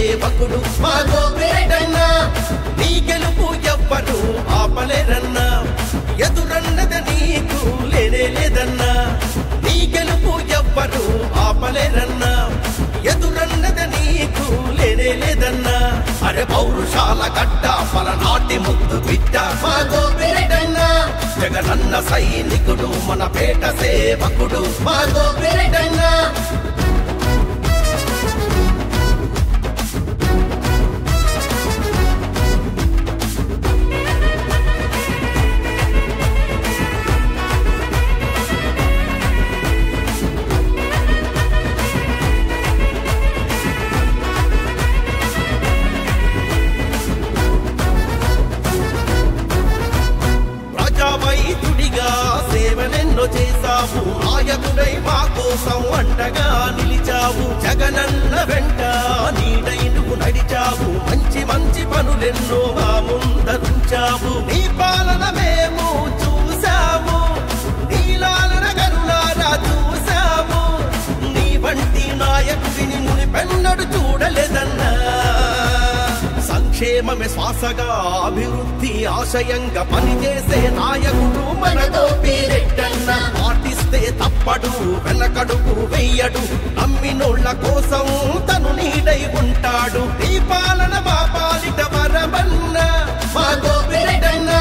సేవకుడు మా గోపిరెడ్డన్న నీ గెలుపు ఎవ్వరు ఆపలేరన్నా ఎదురన్నది నీకు లేనే లేదన్నా నీ గెలుపు ఎవ్వరు ఆపలేరన్నా ఎదురన్నది నీకు లేనే లేదన్నా అరే పౌరుషాల గడ్డ పలనాటి ముద్దు బిడ్డ మా గోపిరెడ్డన్న జగనన్న సైనికుడు మన పేట సేవకుడు మా గోపిరెడ్డన్న వైద్యుడిగా సేవలెన్నో చేశావు నాయకుడై మా కోసం అండగా నిలిచావు జగనన్న వెంట నీడై నువ్వు నడిచావు మంచి మంచి పనులెన్నో మా ముందరుంచావు నీ పాలన మేము చూసాము నీలాలన గరులారా చూసాము నీ వంటి నాయకుడిని మునిపెన్నడు చూడలేదన్నా సంక్షేమమే శ్వాసగా అభివృద్ధి ఆశయంగా పనిచేసే నాయకుడు మన గోపిరెడ్డన్న పాటిస్తే తప్పడు వెనకడుగు వెయ్యడు నమ్మినోళ్ల కోసం తను నీడై ఉంటాడు నీ పాలన మా పాలిట వరమన్న మా గోపిరెడ్డన్న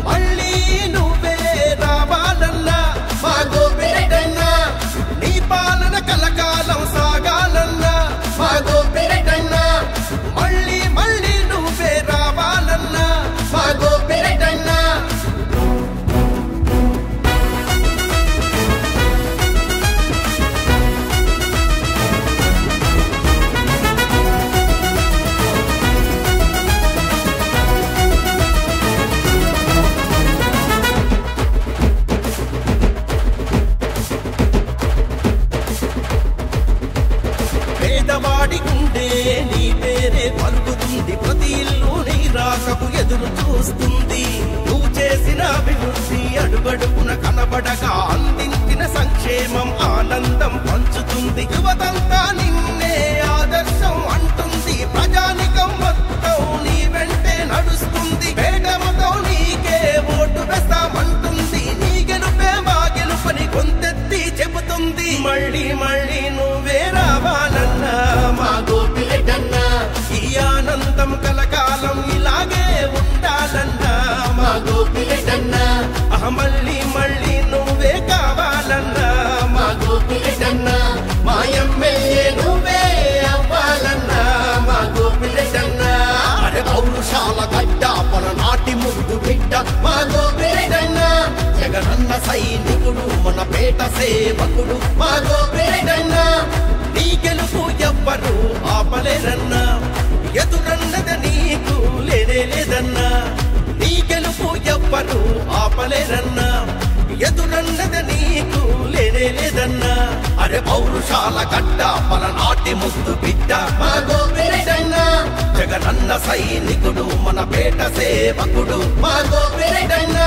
మళ్ళీ నువ్వే రావాలన్నా మా గోపిరెడ్డన్న నీ పాలన కలకాలం సాగాలన్నా మా గోపిరెడ్డన్న మళ్ళీ మళ్ళీ నువ్వే రావాలన్నా మా గోపిరెడ్డన్న పేదవాడి గుండె నీ పేరే పలుకుతుంది ప్రతి ఇల్లు నీ రాకకు ఎదురు చూస్తుంది నువ్వు చేసిన అభివృద్ధి అడుగడుగున కనబడగా అందించిన సంక్షేమం ఆనందం పంచుతుంది యువతంతా నిన్నే ఆదర్శం అంటుంది ప్రజానికం మొత్తం నీ వెంటే నడుస్తుంది పేదమతో నీకే ఓటు వేస్తామంటుంది నీ గెలుపే మా గెలుపని గొంతెత్తి చెబుతుంది మళ్ళీ మళ్ళీ నువ్వే రావాలన్నా మా గోపిరెడ్డన్న ఈ ఆనందం కలకాలం ఇలాగే ఉండాలన్నా మా గోపిరెడ్డన్న మళ్ళీ మళ్ళీ నువ్వే కావాలన్నా మా గోపిరెడ్డన్న మా ఎమ్మెల్యే నువ్వే అవ్వాలన్నా మా గోపిరెడ్డన్న అరే పౌరుషాల గడ్డ పలనాటి ముద్దు బిడ్డ మా గోపిరెడ్డన్న జగనన్న సైనికుడు మన పేట సేవకుడు మా గోపిరెడ్డన్న నీ గెలుపు ఎవ్వరు ఆపలేరన్నా ఎదురన్నది నీకు లేనే లేదన్నా నీ గెలుపు ఎవ్వరు ఆపలేరన్నా ఎదురన్నది నీకు లేనే లేదన్నా అరే పౌరుషాల గడ్డ పలనాటి ముద్దు బిడ్డ మా గోపిరెడ్డన్న జగనన్న సైనికుడు మన పేట సేవకుడు మా గోపిరెడ్డన్న